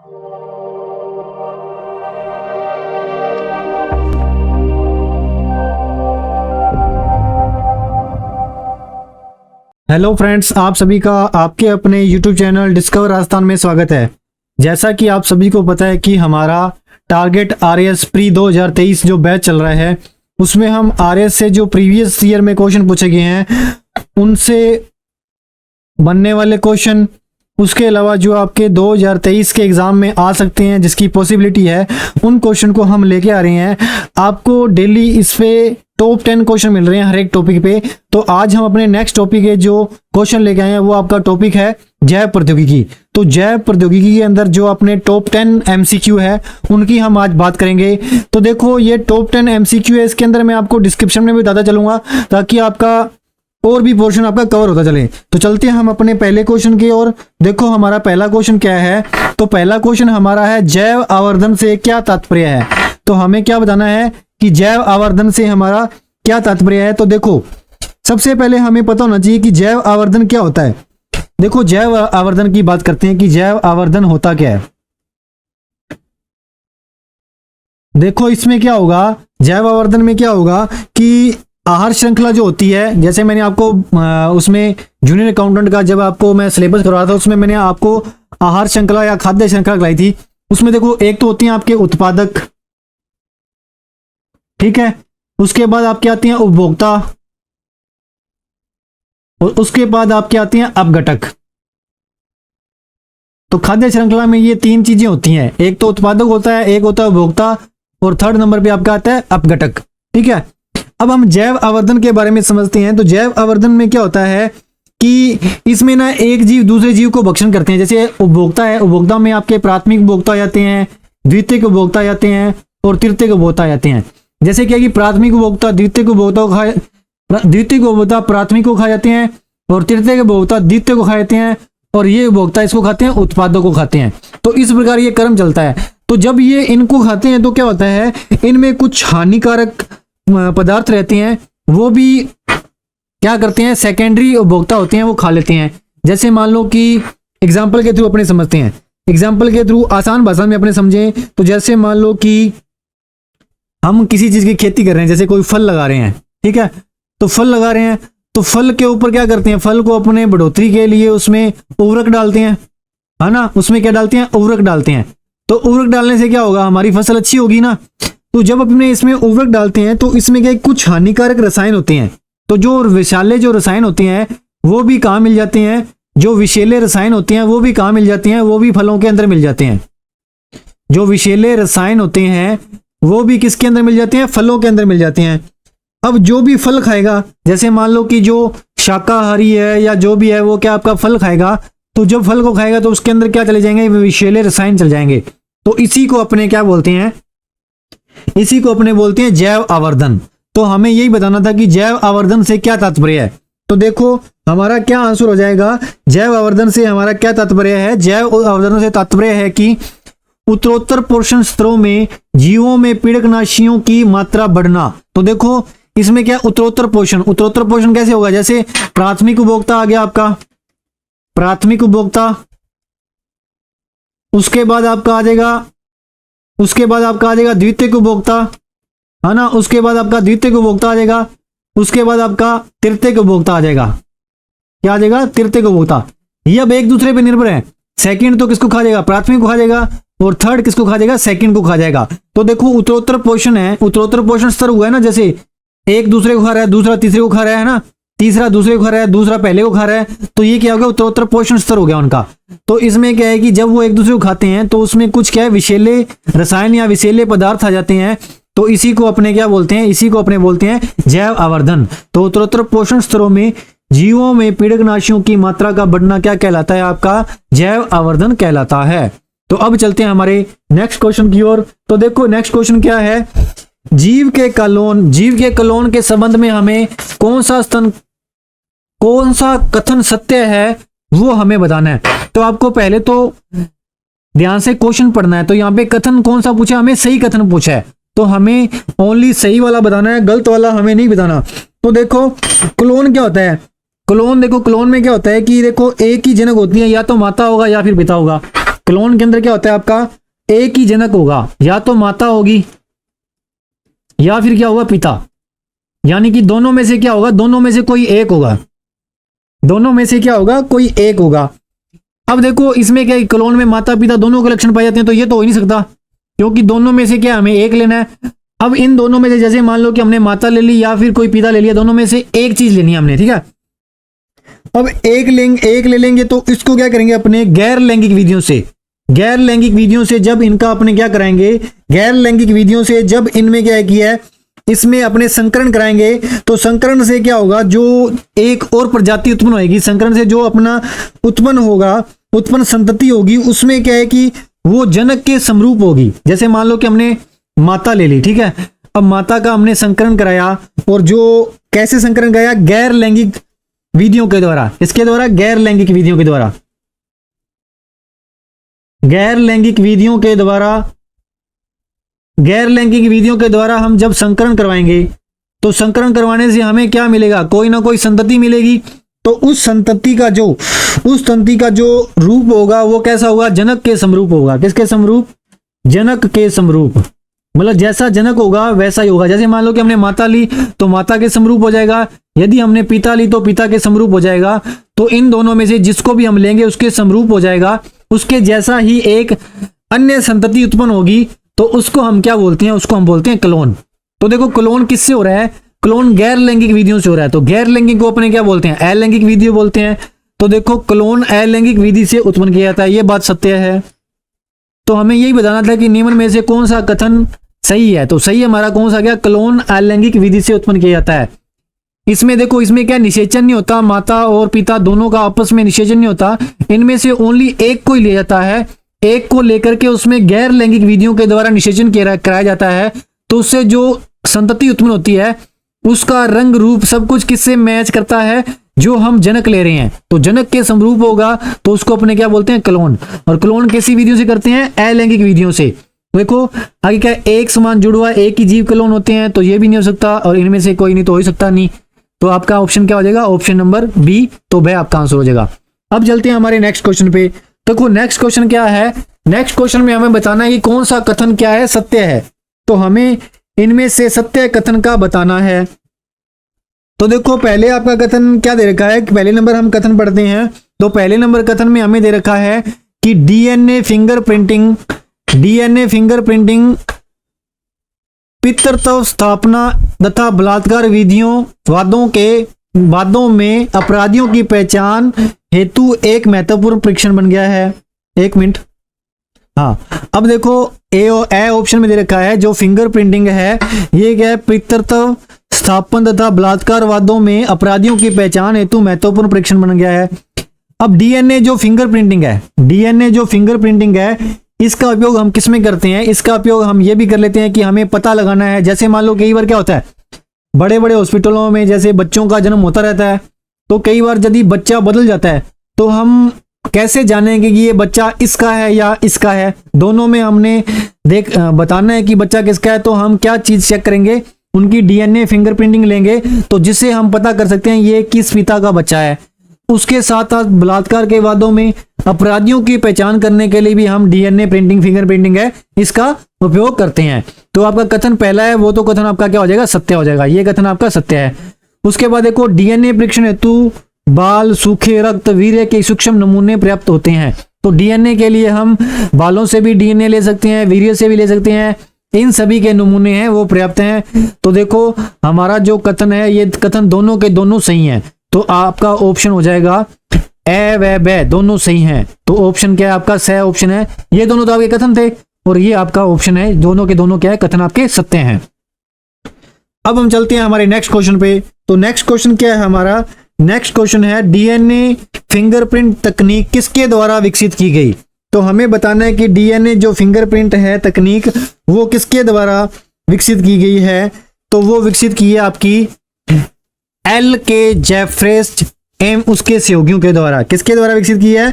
Hello friends, आप सभी का आपके अपने YouTube चैनल डिस्कवर राजस्थान में स्वागत है। जैसा कि आप सभी को पता है कि हमारा टारगेट RAS प्री 2023 जो बैच चल रहा है, उसमें हम RAS से जो प्रीवियस ईयर में क्वेश्चन पूछे गए हैं उनसे बनने वाले क्वेश्चन, उसके अलावा जो आपके 2023 के एग्जाम में आ सकते हैं जिसकी पॉसिबिलिटी है, उन क्वेश्चन को हम लेके आ रहे हैं। आपको डेली इस पे टॉप 10 क्वेश्चन मिल रहे हैं हर एक टॉपिक पे। तो आज हम अपने नेक्स्ट टॉपिक के जो क्वेश्चन लेके आए हैं वो आपका टॉपिक है जैव प्रौद्योगिकी। तो जैव प्रौद्योगिकी के अंदर जो अपने टॉप 10 MCQ है उनकी हम आज बात करेंगे। तो देखो, ये टॉप 10 MCQ है, इसके अंदर मैं आपको डिस्क्रिप्शन में भी बताता चलूंगा ताकि आपका और भी पोर्शन आपका कवर होता चले। तो चलते हैं हम अपने पहले क्वेश्चन की ओर। देखो हमारा पहला क्वेश्चन क्या है। तो पहला क्वेश्चन हमारा है जैव आवर्धन से क्या तात्पर्य है। तो हमें क्या बताना है कि जैव आवर्धन से हमारा क्या तात्पर्य है। तो देखो, सबसे पहले हमें पता होना चाहिए कि जैव आवर्धन क्या होता है। देखो, जैव आवर्धन की बात करते हैं कि जैव आवर्धन होता क्या है। देखो, इसमें क्या होगा, जैव आवर्धन में क्या होगा कि आहार श्रृंखला जो होती है, जैसे मैंने आपको उसमें जूनियर अकाउंटेंट का जब आपको मैं सिलेबस करवा था उसमें मैंने आपको आहार श्रृंखला या खाद्य श्रृंखला कराई थी। उसमें देखो, एक तो होती हैं आपके उत्पादक, ठीक है, उसके बाद आपके आती हैं उपभोक्ता और उसके बाद आपके आती हैं अपघटक। तो खाद्य श्रृंखला में ये तीन चीजें होती हैं, एक तो उत्पादक होता है, एक होता है उपभोक्ता और थर्ड नंबर पे आपका आता है अपघटक, ठीक है। अब हम जैव आवर्धन के बारे में समझते हैं। तो जैव आवर्धन में क्या होता है कि इसमें ना एक जीव दूसरे जीव को भक्षण करते हैं। जैसे उपभोक्ता है, उपभोक्ता में आपके प्राथमिक उपभोक्ता आ जाते हैं, द्वितीयक उपभोक्ता आ जाते हैं और तृतीयक उपभोक्ता आ जाते हैं। जैसे क्या कि प्राथमिक उपभोक्ता द्वितीयक उपभोक्ता को द्वितीयक उपभोक्ता प्राथमिक को खा जाते हैं और तृतीयक उपभोक्ता द्वितीय को खा जाते हैं और ये उपभोक्ता इसको खाते हैं, उत्पादों को खाते हैं। तो इस प्रकार ये क्रम चलता है। तो जब ये इनको खाते हैं तो क्या होता है, इनमें कुछ हानिकारक पदार्थ रहते हैं, वो भी क्या करते हैं, सेकेंडरी उपभोक्ता होते हैं, वो खा लेते हैं। जैसे मान लो कि एग्जाम्पल के थ्रू अपने समझते हैं, एग्जाम्पल के थ्रू आसान भाषा में अपने समझें तो जैसे मान लो कि हम किसी चीज की खेती कर रहे हैं, जैसे कोई फल लगा रहे हैं, ठीक है। तो फल लगा रहे हैं तो फल के ऊपर क्या करते हैं, फल को अपने बढ़ोतरी के लिए उसमें उर्वरक डालते हैं, है ना। उसमें क्या डालते हैं, उर्वरक डालते हैं। तो उर्वरक डालने से क्या होगा, हमारी फसल अच्छी होगी ना। तो जब अपने इसमें उर्वरक डालते हैं तो इसमें क्या कुछ हानिकारक रसायन होते हैं। तो जो विषैले जो रसायन होते हैं वो भी कहाँ मिल जाते हैं, जो विषैले रसायन होते हैं वो भी कहाँ मिल जाते हैं, वो भी फलों के अंदर मिल जाते हैं। जो विषैले रसायन होते हैं वो भी किसके अंदर मिल जाते हैं, फलों के अंदर मिल जाते हैं। अब जो भी फल खाएगा, जैसे मान लो कि जो शाकाहारी है या जो भी है वो क्या आपका फल खाएगा, तो जब फल को खाएगा तो उसके अंदर क्या चले जाएंगे, विषैले रसायन चल जाएंगे। तो इसी को अपने क्या बोलते हैं, इसी को अपने बोलते हैं जैव आवर्धन। तो हमें यही बताना था कि जैव आवर्धन से क्या तात्पर्य है। तो देखो हमारा क्या आंसर हो जाएगा, जैव आवर्धन से हमारा क्या तात्पर्य है। जैव आवर्धन से तात्पर्य है कि उत्तरोत्तर पोषण स्तरों में जीवों में पीड़कनाशियों की मात्रा बढ़ना। तो देखो इसमें क्या उत्तरोत्तर पोषण कैसे होगा, जैसे प्राथमिक उपभोक्ता आ गया आपका, प्राथमिक उपभोक्ता, उसके बाद आपका आ जाएगा द्वितीयक उपभोक्ता, है ना। उसके बाद आपका द्वितीयक उपभोक्ता आ जाएगा, उसके बाद आपका तृतीयक उपभोक्ता आ जाएगा। क्या आ जाएगा, तृतीयक उपभोक्ता। ये अब एक दूसरे पे निर्भर है। सेकंड तो किसको खा जाएगा, प्राथमिक को खा जाएगा और थर्ड किसको खा जाएगा, सेकंड को खा जाएगा। तो देखो उत्तरोत्तर पोषण है, उत्तरोत्तर पोषण स्तर हुआ है ना, जैसे एक दूसरे को खा रहा है, दूसरा तीसरे को खा रहा है ना, तीसरा दूसरे को खा रहा है, दूसरा पहले को खा रहा है। तो ये क्या हो गया, उत्तरोत्तर पोषण स्तर हो गया उनका। तो इसमें क्या है कि जब वो एक दूसरे को खाते हैं तो उसमें कुछ क्या है, विषैले रसायन या विषैले पदार्थ आ जाते हैं। तो इसी को अपने क्या बोलते हैं, इसी को अपने बोलते हैं जैव आवर्धन। तो उत्तरोत्तर पोषण स्तरों में जीवों में पीड़कनाशियों की मात्रा का बढ़ना क्या कहलाता है, आपका जैव आवर्धन कहलाता है। तो अब चलते हैं हमारे नेक्स्ट क्वेश्चन की ओर। तो देखो नेक्स्ट क्वेश्चन क्या है, जीव के कलोन के संबंध में हमें कौन सा कथन सत्य है वो हमें बताना है। तो आपको पहले तो ध्यान से क्वेश्चन पढ़ना है। तो यहाँ पे कथन कौन सा पूछा, हमें सही कथन पूछा है। तो हमें ओनली सही वाला बताना है, गलत वाला हमें नहीं बताना। तो देखो क्लोन क्या होता है, क्लोन देखो क्लोन में क्या होता है कि देखो एक ही जनक होती है, या तो माता होगा या फिर पिता होगा। क्लोन के अंदर क्या होता है आपका, एक ही जनक होगा, या तो माता होगी या फिर क्या होगा, पिता। यानी कि दोनों में से क्या होगा, दोनों में से कोई एक होगा, दोनों में से क्या होगा, कोई एक होगा। अब देखो इसमें क्या, क्लोन में माता पिता दोनों के लक्षण पाए जाते हैं, तो ये तो हो ही नहीं सकता, क्योंकि दोनों में से क्या हमें एक लेना है। अब इन दोनों में से जैसे मान लो कि हमने माता ले ली या फिर कोई पिता ले लिया, दोनों में से एक चीज लेनी है हमने, ठीक है। अब एक ले लेंगे तो इसको क्या करेंगे, अपने गैर लैंगिक विधियों से, गैर लैंगिक विधियों से जब इनका अपने क्या कराएंगे, गैर लैंगिक विधियों से जब इनमें क्या किया है, इसमें अपने संकरण कराएंगे, तो संकरण से क्या होगा, जो एक और प्रजाति उत्पन्न होगी, संकरण से जो अपना उत्पन्न होगा, उत्पन्न संतति होगी, उसमें क्या है कि वो जनक के समरूप होगी। जैसे मान लो कि हमने माता ले ली, ठीक है। अब माता का हमने संकरण कराया, और जो कैसे संकरण कराया, गैर लैंगिक विधियों के द्वारा, इसके द्वारा गैर लैंगिक विधियों के द्वारा, गैर लैंगिक विधियों के द्वारा, गैर लैंगिक विधियों के द्वारा हम जब संकरण करवाएंगे, तो संकरण करवाने से हमें क्या मिलेगा, कोई ना कोई संतति मिलेगी। तो उस संतति का जो, उस संतति का जो रूप होगा वो कैसा होगा, जनक के समरूप होगा। किसके समरूप, जनक के समरूप, मतलब जैसा जनक होगा वैसा ही होगा। जैसे मान लो कि हमने माता ली तो माता के समरूप हो जाएगा, यदि हमने पिता ली तो पिता के समरूप हो जाएगा। तो इन दोनों में से जिसको भी हम लेंगे उसके समरूप हो जाएगा, उसके जैसा ही एक अन्य संतति उत्पन्न होगी, तो उसको हम क्या बोलते हैं, उसको हम बोलते हैं क्लोन। तो देखो क्लोन किससे हो रहा है, क्लोन गैर लैंगिक विधियों से हो रहा है। तो गैर लैंगिक को अपने क्या बोलते हैं, अलैंगिक विधि बोलते हैं। तो देखो क्लोन अलैंगिक विधि से उत्पन्न किया जाता है, ये बात सत्य है। तो हमें यही बताना था कि निम्न में से कौन सा कथन सही है। तो सही हमारा कौन सा गया, क्लोन अलैंगिक विधि से उत्पन्न किया जाता है। इसमें देखो, इसमें क्या निषेचन नहीं होता, माता और पिता दोनों का आपस में निषेचन नहीं होता, इनमें से ओनली एक को ही लिया जाता है, एक को लेकर के उसमें गैर लैंगिक विधियों के द्वारा निषेचन कराया जाता है। तो उससे जो संतति उत्पन्न होती है उसका रंग रूप सब कुछ किससे मैच करता है, जो हम जनक ले रहे हैं। तो जनक के समरूप होगा, तो उसको अपने क्या बोलते हैं, क्लोन। और क्लोन कैसी विधियों से करते हैं, अलैंगिक विधियों से। देखो आगे क्या, एक समान जुड़वा एक ही जीव क्लोन होते हैं, तो ये भी नहीं हो सकता, और इनमें से कोई नहीं तो हो ही सकता नहीं। तो आपका ऑप्शन क्या हो जाएगा, ऑप्शन नंबर बी, तो वह आपका आंसर हो जाएगा। अब चलते हैं हमारे नेक्स्ट क्वेश्चन पे। देखो नेक्स्ट क्वेश्चन क्या है, नेक्स्ट क्वेश्चन में हमें बताना है कि कौन सा कथन क्या है, सत्य है। तो हमें इनमें से सत्य कथन का बताना है। तो देखो पहले आपका कथन क्या दे रखा है, पहले नंबर हम कथन पढ़ते हैं। तो पहले नंबर कथन में हमें दे रखा है कि डीएनए फिंगरप्रिंटिंग, डीएनए फिंगरप्रिंटिंग पितृत्व स्थापना तथा बलात्कार विधियों वादों में अपराधियों की पहचान हेतु एक महत्वपूर्ण परीक्षण बन गया है। एक मिनट, हाँ अब देखो ए ऑप्शन में दे रखा है जो फिंगरप्रिंटिंग है, ये क्या है, पितृत्व स्थापन तथा बलात्कार वादों में अपराधियों की पहचान हेतु महत्वपूर्ण परीक्षण बन गया है। अब डीएनए जो फिंगरप्रिंटिंग है, डीएनए जो फिंगरप्रिंटिंग है, इसका उपयोग हम किस में करते हैं, इसका उपयोग हम ये भी कर लेते हैं कि हमें पता लगाना है। जैसे मान लो कई बार क्या होता है, बड़े बड़े हॉस्पिटलों में जैसे बच्चों का जन्म होता रहता है, तो कई बार यदि बच्चा बदल जाता है तो हम कैसे जानेंगे कि ये बच्चा इसका है या इसका है। दोनों में हमने बताना है कि बच्चा किसका है। तो हम क्या चीज चेक करेंगे, उनकी डीएनए फिंगरप्रिंटिंग लेंगे, तो जिससे हम पता कर सकते हैं ये किस पिता का बच्चा है। उसके साथ साथ बलात्कार के वादों में अपराधियों की पहचान करने के लिए भी हम डीएनए प्रिंटिंग, फिंगरप्रिंटिंग है, इसका उपयोग करते हैं। तो आपका कथन पहला है वो तो कथन आपका क्या हो जाएगा, सत्य हो जाएगा, ये कथन आपका सत्य है। उसके बाद देखो डीएनए परीक्षण हेतु बाल, सूखे रक्त, वीर्य के सूक्ष्म नमूने पर्याप्त होते हैं। तो डीएनए के लिए हम बालों से भी डीएनए ले सकते हैं, वीर्य से भी ले सकते हैं, इन सभी के नमूने हैं वो पर्याप्त हैं। तो देखो हमारा जो कथन है, ये कथन दोनों के दोनों सही हैं। तो आपका ऑप्शन हो जाएगा ए व ब, दोनों सही हैं। तो ऑप्शन क्या है आपका, सही ऑप्शन है। ये दोनों तो आपके कथन थे और ये आपका ऑप्शन है, दोनों के दोनों क्या है, कथन आपके सत्य हैं। अब हम चलते हैं हमारे नेक्स्ट क्वेश्चन पे। तो नेक्स्ट क्वेश्चन क्या है हमारा, नेक्स्ट क्वेश्चन है डीएनए फिंगरप्रिंट तकनीक किसके द्वारा विकसित की गई। तो हमें बताना है कि डीएनए जो फिंगरप्रिंट है तकनीक, वो किसके द्वारा विकसित की गई है। तो वो विकसित की है आपकी एल के जेफरेज एम उसके सहयोगियों के द्वारा। किसके द्वारा विकसित की है,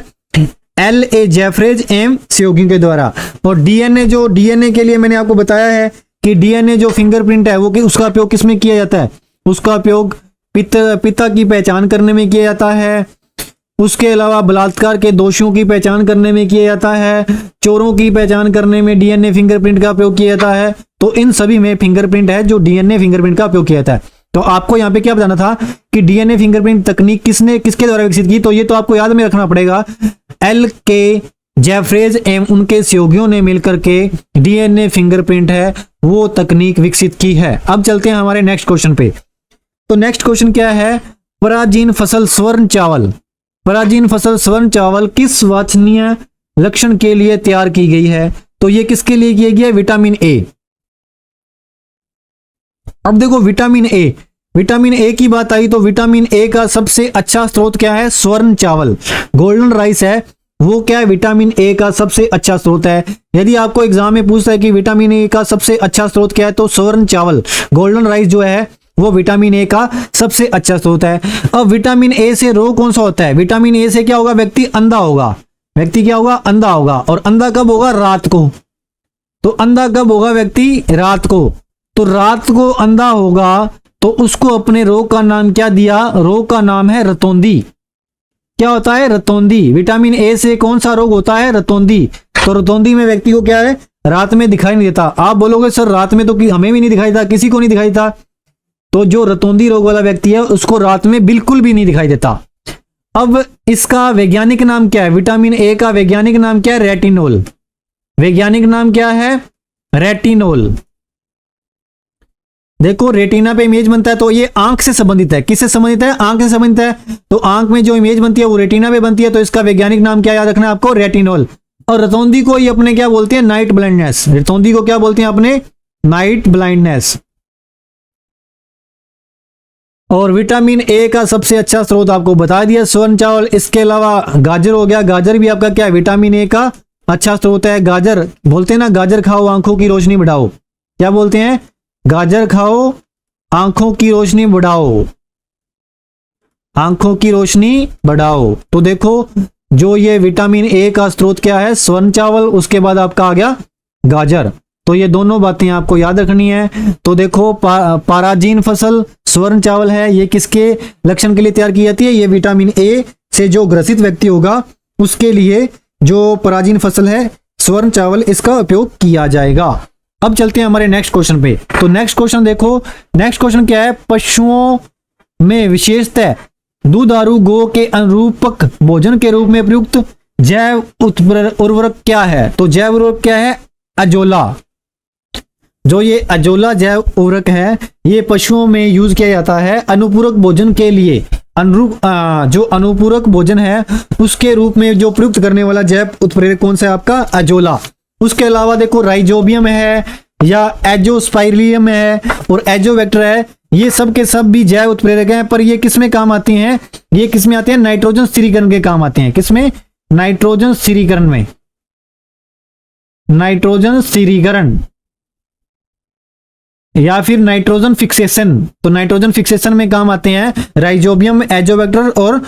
एल ए जेफरेज एम सहयोगियों के द्वारा। और डीएनए जो, डीएनए के लिए मैंने आपको बताया है कि डीएनए जो फिंगरप्रिंट है वो उसका उपयोग किसमें किया जाता है, उसका उपयोग पिता की पहचान करने में किया जाता है, उसके अलावा बलात्कार के दोषियों की पहचान करने में किया जाता है, चोरों की पहचान करने में डीएनए फिंगरप्रिंट का उपयोग किया जाता है। तो इन सभी में फिंगरप्रिंट है जो डीएनए फिंगरप्रिंट का उपयोग किया जाता है। तो आपको यहाँ पे क्या बताना था कि डीएनए फिंगरप्रिंट तकनीक किसके द्वारा विकसित की, तो ये तो आपको याद में रखना पड़ेगा, L.K. जेफरेज एवं उनके सहयोगियों ने मिलकर के डीएनए फिंगरप्रिंट है वो तकनीक विकसित की है। अब चलते हैं हमारे नेक्स्ट क्वेश्चन पे। तो नेक्स्ट क्वेश्चन क्या है, पराजीन फसल स्वर्ण चावल, पराजीन फसल स्वर्ण चावल किस वांछनीय लक्षण के लिए तैयार की गई है, तो ये किसके लिए किया गया है, विटामिन ए। अब देखो विटामिन ए, विटामिन ए की बात आई तो विटामिन ए का सबसे अच्छा स्रोत क्या है, स्वर्ण चावल, गोल्डन राइस है वो क्या है, विटामिन ए का सबसे अच्छा स्रोत है। यदि आपको एग्जाम में पूछता है कि विटामिन ए का सबसे अच्छा स्रोत क्या है, तो स्वर्ण चावल, गोल्डन राइस जो है वो विटामिन ए का सबसे अच्छा स्रोत है। अब विटामिन ए से रोग कौन सा होता है, विटामिन ए से क्या होगा, व्यक्ति अंधा होगा, व्यक्ति क्या होगा, अंधा होगा। और अंधा कब होगा, रात को। तो अंधा कब होगा व्यक्ति, रात को। तो रात को अंधा होगा तो उसको अपने रोग का नाम क्या दिया, रोग का नाम है रतौंधी। क्या होता है, रतौंधी। विटामिन ए से कौन सा रोग होता है, रतौंधी। तो रतौंधी में व्यक्ति को क्या है, रात में दिखाई नहीं देता। आप बोलोगे सर रात में तो हमें भी नहीं दिखाई था, किसी को नहीं दिखाई था। तो जो रतौंधी रोग वाला व्यक्ति है उसको रात में बिल्कुल भी नहीं दिखाई देता। अब इसका वैज्ञानिक नाम क्या है, विटामिन ए का वैज्ञानिक नाम क्या है, रेटिनोल। वैज्ञानिक नाम क्या है, रेटिनोल। देखो रेटिना पे इमेज बनता है तो ये आंख से संबंधित है, किससे संबंधित है, आंख से संबंधित है। तो आंख में जो इमेज बनती है वो रेटिना पे बनती है, तो इसका वैज्ञानिक नाम क्या याद रखना है आपको, रेटिनोल। और रतौंधी को ये अपने क्या बोलते हैं, नाइट ब्लाइंडनेस। रतौंधी को क्या बोलते हैं अपने, नाइट ब्लाइंडनेस। और विटामिन ए का सबसे अच्छा स्रोत आपको बता दिया स्वर्ण चावल। इसके अलावा गाजर हो गया, गाजर भी आपका क्या है, विटामिन ए का अच्छा स्रोत है। गाजर बोलते हैं ना, गाजर खाओ आंखों की रोशनी बढ़ाओ, क्या बोलते हैं, गाजर खाओ आंखों की रोशनी बढ़ाओ, आंखों की रोशनी बढ़ाओ। तो देखो जो ये विटामिन ए का स्रोत क्या है, स्वर्ण चावल, उसके बाद आपका आ गया गाजर। तो ये दोनों बातें आपको याद रखनी है। तो देखो पाराजीन फसल स्वर्ण चावल है, ये किसके लक्षण के लिए तैयार की जाती है, ये विटामिन ए से जो ग्रसित व्यक्ति होगा उसके लिए जो पराजीन फसल है स्वर्ण चावल, इसका उपयोग किया जाएगा। अब चलते हैं हमारे नेक्स्ट क्वेश्चन पे। तो नेक्स्ट क्वेश्चन देखो, नेक्स्ट क्वेश्चन क्या है, पशुओं में विशेषतः दुधारू गो के अनुरूपक भोजन के रूप में प्रयुक्त जैव उर्वरक क्या है, तो जैव उर्वरक क्या है, अजोला। जो ये अजोला जैव उर्वरक है ये पशुओं में यूज किया जाता है अनुपूरक भोजन के लिए। अनुरूप जो अनुपूरक भोजन है उसके रूप में जो प्रयुक्त करने वाला जैव उत्प्रेरक कौन सा है आपका, अजोला। उसके अलावा देखो राइजोबियम है या एजोस्पाइरिलियम है और एजोवेक्टर है, ये सब के सब भी जैव उत्प्रेरक हैं। पर ये किसमें काम आती हैं, ये किसमें आते हैं, नाइट्रोजन स्थिरीकरण के काम आते हैं। किसमें, नाइट्रोजन स्थिरीकरण में, नाइट्रोजन स्थिरीकरण या फिर नाइट्रोजन फिक्सेशन। तो नाइट्रोजन फिक्सेशन में काम आते हैं राइजोबियम, एजोवेक्टर और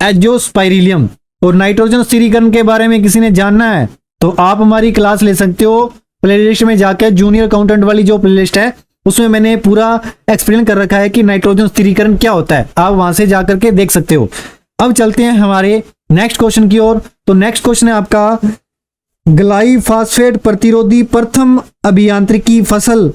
एजोस्पाइरिलियम। और नाइट्रोजन स्थिरीकरण के बारे में किसी ने जानना है तो आप हमारी क्लास ले सकते हो, प्लेलिस्ट में जाकर जूनियर अकाउंटेंट वाली जो प्लेलिस्ट है उसमें मैंने पूरा एक्सप्लेन कर रखा है कि नाइट्रोजन स्थिरीकरण क्या होता है, आप वहां से जाकर के देख सकते हो। अब चलते हैं हमारे नेक्स्ट क्वेश्चन की ओर। तो नेक्स्ट क्वेश्चन है आपका, ग्लाइफॉस्फेट प्रतिरोधी प्रथम अभियांत्रिकी फसल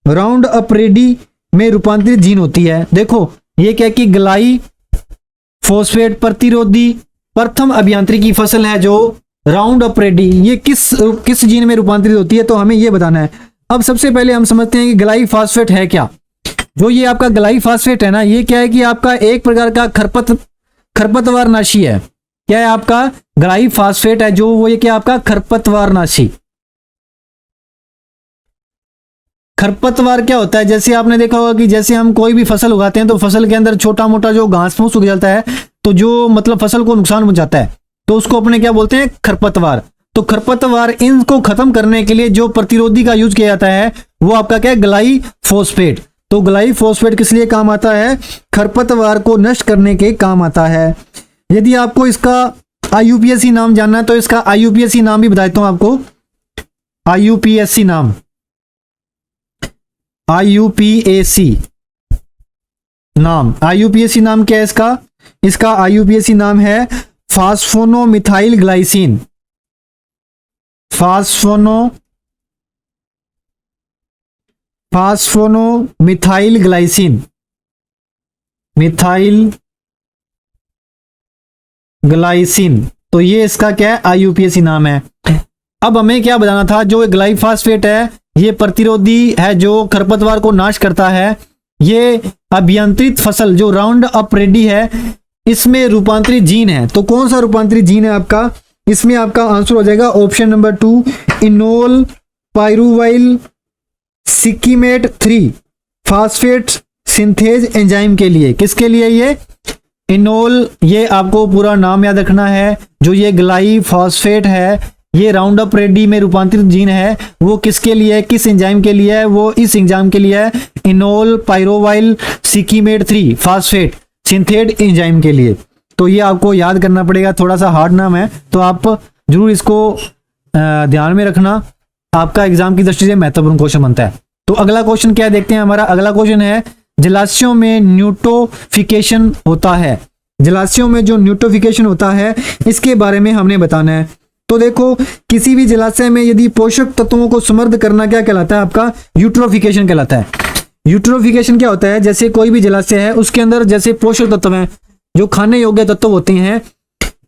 राउंड अप रेडी में रूपांतरित जीन होती है। देखो ये क्या कि ग्लाइफॉस्फेट प्रतिरोधी प्रथम अभियांत्रिकी फसल है जो राउंड अप रेडी, ये किस जीन में रूपांतरित होती है, तो हमें ये बताना है। अब सबसे पहले हम समझते हैं कि ग्लाइफॉस्फेट है क्या। जो ये आपका ग्लाइफॉस्फेट है ना, ये क्या है कि आपका एक प्रकार का खरपतवार नाशी है। क्या है आपका, ग्लाइफॉस्फेट है जो वो ये क्या आपका खरपतवार नाशी। खरपतवार क्या होता है, जैसे आपने देखा होगा कि जैसे हम कोई भी फसल उगाते हैं तो फसल के अंदर छोटा मोटा जो घास फूस उग जाता है तो जो मतलब फसल को नुकसान पहुंचाता है तो उसको अपने क्या बोलते हैं, खरपतवार। तो खरपतवार इनको खत्म करने के लिए जो प्रतिरोधी का यूज किया जाता है वो आपका क्या है, ग्लाइफॉस्फेट। तो ग्लाइफॉस्फेट किस लिए काम आता है, खरपतवार को नष्ट करने के काम आता है। यदि आपको इसका IUPAC नाम जानना है तो इसका IUPAC नाम भी बता देता हूं आपको। IUPAC नाम, IUPAC नाम क्या है इसका, इसका IUPAC नाम है phosphonomethyl glycine. Phosphonomethyl glycine, methyl glycine. तो ये इसका क्या है, IUPAC नाम है। अब हमें क्या बताना था, जो ग्लाइफॉस्फेट है ये प्रतिरोधी है, जो खरपतवार को नाश करता है। ये अभियंत्रित फसल जो राउंड अप रेडी है, इसमें रूपांतरित जीन है। तो कौन सा रूपांतरित जीन है आपका, इसमें आपका आंसर हो जाएगा option number 2, enol pyruvyl shikimate 3 phosphate synthase enzyme के लिए। किसके लिए ये इनोल, ये आपको पूरा नाम याद रखना है। जो ये ग्लाइफॉस्फेट है, ये राउंड अप रेडी में रूपांतरित जीन है, वो किसके लिए है, किस एंजाइम के लिए है, वो इस एंजाइम के लिए है, इनोल पाइरोवाइल सिक्कीमेट 3 फास्फेट सिंथेट एंजाइम के लिए। तो ये आपको याद करना पड़ेगा, थोड़ा सा हार्ड नाम है, तो आप जरूर इसको ध्यान में रखना, आपका एग्जाम की दृष्टि से महत्वपूर्ण क्वेश्चन बनता है। तो अगला क्वेश्चन क्या देखते हैं, हमारा अगला क्वेश्चन है जलाशयों में न्यूट्रोफिकेशन होता है। जलाशयों में जो न्यूट्रोफिकेशन होता है इसके बारे में हमने बताना है। तो देखो, किसी भी जलाशय में यदि पोषक तत्वों को समृद्ध करना क्या कहलाता है, आपका यूट्रोफिकेशन कहलाता है। यूट्रोफिकेशन क्या होता है, जैसे कोई भी जलाशय है उसके अंदर जैसे पोषक तत्व हैं, जो खाने योग्य तत्व होते हैं,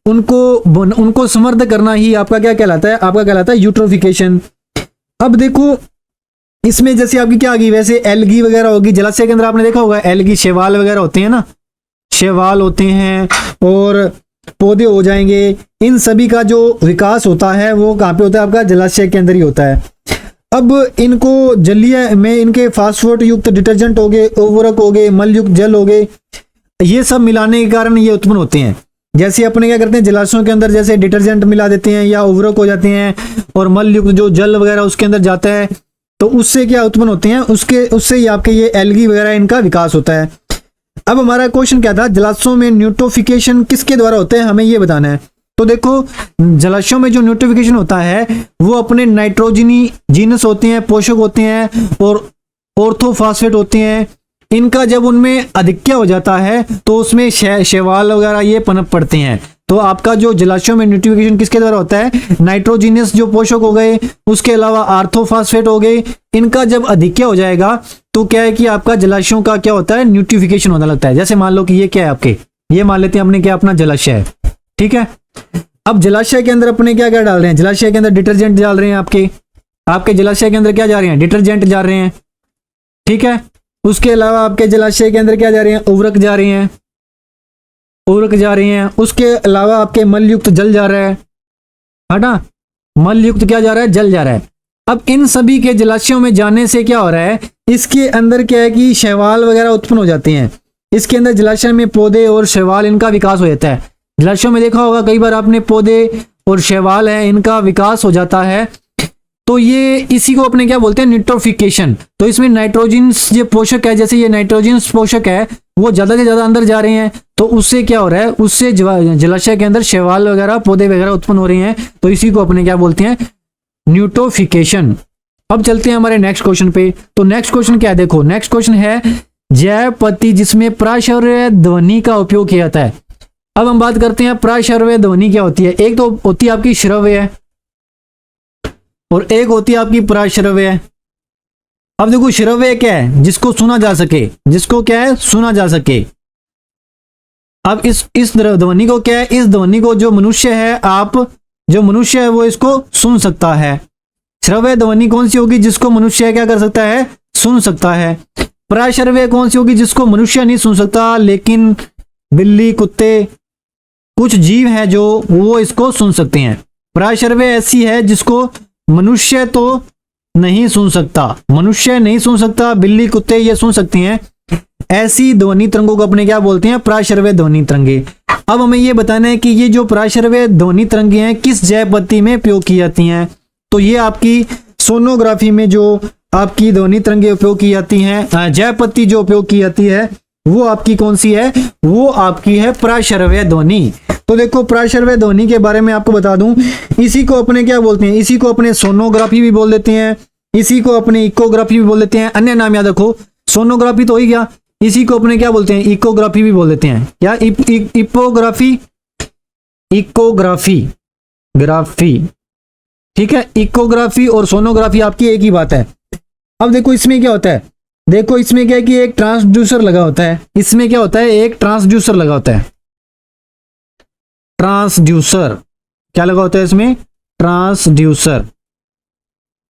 उनको समृद्ध करना ही आपका क्या कहलाता है, आपका कहलाता है यूट्रोफिकेशन। अब देखो इसमें जैसे आपकी क्या आ गई, वैसे एल्गी वगैरह होगी जलाशय के अंदर, आपने देखा होगा एल्गी शैवाल वगैरह होते हैं ना, शैवाल होते हैं और पौधे हो जाएंगे। इन सभी का जो विकास होता है वो कहाँ पे होता है, आपका जलाशय के अंदर ही होता है। अब इनको जलीय में इनके फास्फोरेट युक्त डिटर्जेंट हो गए, उर्वरक हो गए, मल युक्त जल हो गए, ये सब मिलाने के कारण ये उत्पन्न होते हैं। जैसे अपने क्या करते हैं जलाशयों के अंदर, जैसे डिटर्जेंट मिला देते हैं या उर्वरक हो जाते हैं और मल युक्त जो जल वगैरह उसके अंदर जाता है, तो उससे क्या उत्पन्न होते हैं, उससे ही आपके ये एल्गी वगैरह इनका विकास होता है। अब हमारा क्वेश्चन क्या था, जलाशयों में न्यूट्रोफिकेशन किसके द्वारा होते हैं, हमें ये बताना है। तो देखो जलाशयों में जो न्यूट्रिफिकेशन होता है वो अपने नाइट्रोजनी जीनस होते हैं, पोषक होते हैं और ऑर्थोफॉस्फेट होते हैं। इनका जब उनमें अधिक्य हो जाता है तो उसमें शैवाल वगैरह ये पनप पड़ते हैं। तो आपका जो जलाशयों में न्यूट्रिफिकेशन किसके द्वारा होता है, नाइट्रोजीनियस जो पोषक हो गए, उसके अलावा आर्थोफॉस्फेट हो गए, इनका जब अधिक्य हो जाएगा तो क्या है कि आपका जलाशयों का क्या होता है, न्यूट्रिफिकेशन होने लगता है। जैसे मान लो कि ये क्या है आपके, ये मान लेते हैं अपने क्या अपना जलाशय है, ठीक है। अब जलाशय के अंदर अपने क्या क्या डाल रहे हैं, जलाशय के अंदर डिटर्जेंट डाल रहे हैं, आपके जलाशय के अंदर क्या जा रहे हैं, डिटर्जेंट जा रहे हैं, ठीक है। उसके अलावा आपके जलाशय के अंदर क्या जा रहे हैं, उर्वरक जा रहे हैं, उसके अलावा आपके मलयुक्त जल जा रहा है, हटा मलयुक्त क्या जा रहा है, जल जा रहा है। अब इन सभी के जलाशयों में जाने से क्या हो रहा है, इसके अंदर क्या है कि शैवाल वगैरह उत्पन्न हो जाते हैं। इसके अंदर जलाशय में पौधे और शैवाल इनका विकास हो जाता है। जलाशयों में देखा होगा कई बार आपने, पौधे और शैवाल है इनका विकास हो जाता है। तो ये इसी को अपने क्या बोलते हैं, न्यूट्रोफिकेशन। तो इसमें नाइट्रोजन जो पोषक है, जैसे ये नाइट्रोजन पोषक है वो ज्यादा से ज्यादा अंदर जा रहे हैं, तो उससे क्या हो रहा है, उससे जलाशय के अंदर शैवाल वगैरह पौधे वगैरह उत्पन्न हो रहे हैं। तो इसी को अपने क्या बोलते हैं, न्यूट्रोफिकेशन। अब चलते हैं हमारे नेक्स्ट क्वेश्चन पे। तो नेक्स्ट क्वेश्चन क्या है, देखो नेक्स्ट क्वेश्चन है जैव पत्ती जिसमें प्राश्रव्य ध्वनि का उपयोग किया जाता है। अब हम बात करते हैं प्राश्रव्य ध्वनि क्या होती है। एक तो होती है आपकी श्रव्य और एक होती है आपकी प्राश्रव्य। अब देखो श्रव्य क्या है, जिसको सुना जा सके, जिसको क्या है, सुना जा सके। अब इस ध्वनि को क्या है, इस ध्वनि को जो मनुष्य है, जो मनुष्य है वो इसको सुन सकता है। श्रव्य ध्वनि कौन सी होगी, जिसको मनुष्य क्या कर सकता है, सुन सकता है। प्राश्रव्य कौन सी होगी, जिसको मनुष्य नहीं सुन सकता, लेकिन बिल्ली, कुत्ते, कुछ जीव है जो वो इसको सुन सकते हैं। प्राश्रव्य ऐसी है जिसको मनुष्य तो नहीं सुन सकता, बिल्ली, कुत्ते ये सुन सकते हैं। ऐसी ध्वनि तरंगों को अपने क्या बोलते हैं, प्राश्रव्य ध्वनि तरंगे। अब हमें ये बताना है कि ये जो प्राश्रव्य ध्वनि तरंगे हैं किस जैव पत्ती में उपयोग की जाती हैं। तो ये आपकी सोनोग्राफी में जो आपकी ध्वनि तरंगे उपयोग की जाती हैं, जैव पत्ती जो उपयोग की जाती है वो आपकी कौन सी है, वो आपकी है प्राश्रव्य ध्वनि। तो देखो प्राश्रव्य ध्वनि के बारे में आपको बता दूं, इसी को अपने क्या बोलते हैं, इसी को अपने सोनोग्राफी भी बोल देते हैं, इसी को अपने इकोग्राफी भी बोल देते हैं। अन्य नाम याद रखो, सोनोग्राफी तो हो ही गया, इसी को अपने क्या बोलते हैं, इकोग्राफी भी बोल देते हैं। क्या इपोग्राफी, इकोग्राफी, ग्राफी, ठीक है। इकोग्राफी और सोनोग्राफी आपकी एक ही बात है। अब देखो इसमें क्या होता है, देखो इसमें क्या है कि एक ट्रांसड्यूसर लगा होता है, इसमें क्या होता है, एक ट्रांसड्यूसर लगा होता है। ट्रांसड्यूसर क्या लगा होता है इसमें, ट्रांसड्यूसर।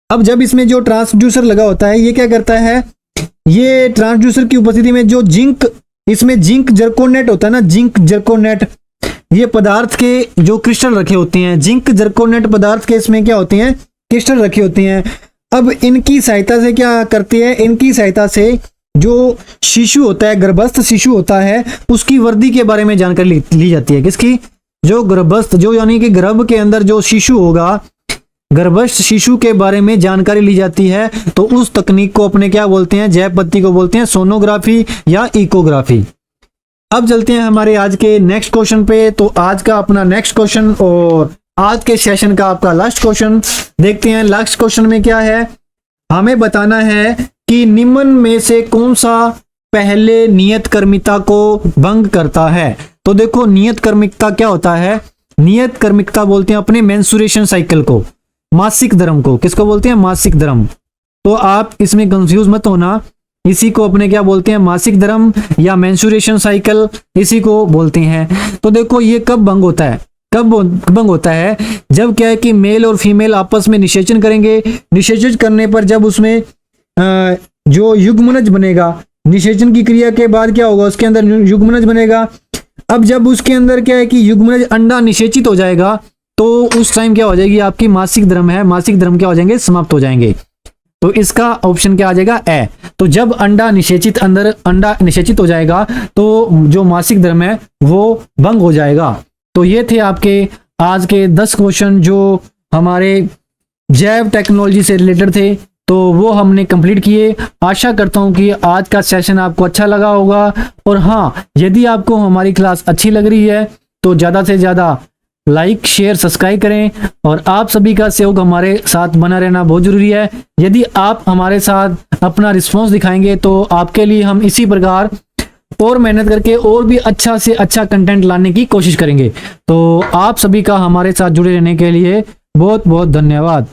अब जब इसमें जो ट्रांसड्यूसर लगा होता है, ये क्या करता है, ये ट्रांसड्यूसर की उपस्थिति में जो जिंक, इसमें जिंक जर्कोनेट होता है ना, जिंक जर्कोनेट, ये पदार्थ के जो क्रिस्टल रखे होते हैं, जिंक जर्कोनेट पदार्थ के इसमें क्या होते हैं, क्रिस्टल रखे होते हैं। अब इनकी सहायता से क्या करती है, इनकी सहायता से जो शिशु होता है, गर्भस्थ शिशु होता है, उसकी वृद्धि के बारे में जानकारी ली जाती है। किसकी, जो गर्भस्थ, जो यानी कि गर्भ के अंदर जो शिशु होगा, गर्भस्थ शिशु के बारे में जानकारी ली जाती है। तो उस तकनीक को अपने क्या बोलते हैं, जैव पद्धति को बोलते हैं सोनोग्राफी या इकोग्राफी। अब चलते हैं हमारे आज के नेक्स्ट क्वेश्चन पे। तो आज का अपना नेक्स्ट क्वेश्चन और आज के सेशन का आपका लास्ट क्वेश्चन देखते हैं। लास्ट क्वेश्चन में क्या है, हमें बताना है कि निम्न में से कौन सा पहले नियत कर्मिता को भंग करता है। तो देखो नियत कर्मिकता क्या होता है, नियत कर्मिकता बोलते हैं अपने मेंस्ट्रुएशन साइकिल को, मासिक धर्म को। किसको बोलते हैं, मासिक धर्म। तो आप इसमें कंफ्यूज मत होना, इसी को अपने क्या बोलते हैं, मासिक धर्म या मेंस्ट्रुएशन साइकिल, इसी को बोलते हैं। तो देखो ये कब भंग होता है, कब भंग होता है, जब क्या है कि मेल और फीमेल आपस में निषेचन करेंगे। निषेचन करने पर जब उसमें जो युग्मनज बनेगा, निषेचन की क्रिया के बाद क्या होगा, उसके अंदर युग्मनज बनेगा। अब जब उसके अंदर क्या है कि युग्मनज अंडा निषेचित हो जाएगा, तो उस टाइम क्या हो जाएगी, आपकी मासिक धर्म है, मासिक धर्म क्या हो जाएंगे, समाप्त हो जाएंगे। तो इसका ऑप्शन क्या आ जाएगा, ए। तो जब अंडा निषेचित हो जाएगा तो जो मासिक धर्म है वो भंग हो जाएगा। तो ये थे आपके आज के 10 क्वेश्चन जो हमारे जैव टेक्नोलॉजी से रिलेटेड थे, तो वो हमने कंप्लीट किए। आशा करता हूं कि आज का सेशन आपको अच्छा लगा होगा। और हाँ, यदि आपको हमारी क्लास अच्छी लग रही है तो ज़्यादा से ज़्यादा लाइक, शेयर, सब्सक्राइब करें। और आप सभी का सहयोग हमारे साथ बना रहना बहुत जरूरी है। यदि आप हमारे साथ अपना रिस्पॉन्स दिखाएंगे तो आपके लिए हम इसी प्रकार और मेहनत करके और भी अच्छा से अच्छा कंटेंट लाने की कोशिश करेंगे। तो आप सभी का हमारे साथ जुड़े रहने के लिए बहुत बहुत धन्यवाद।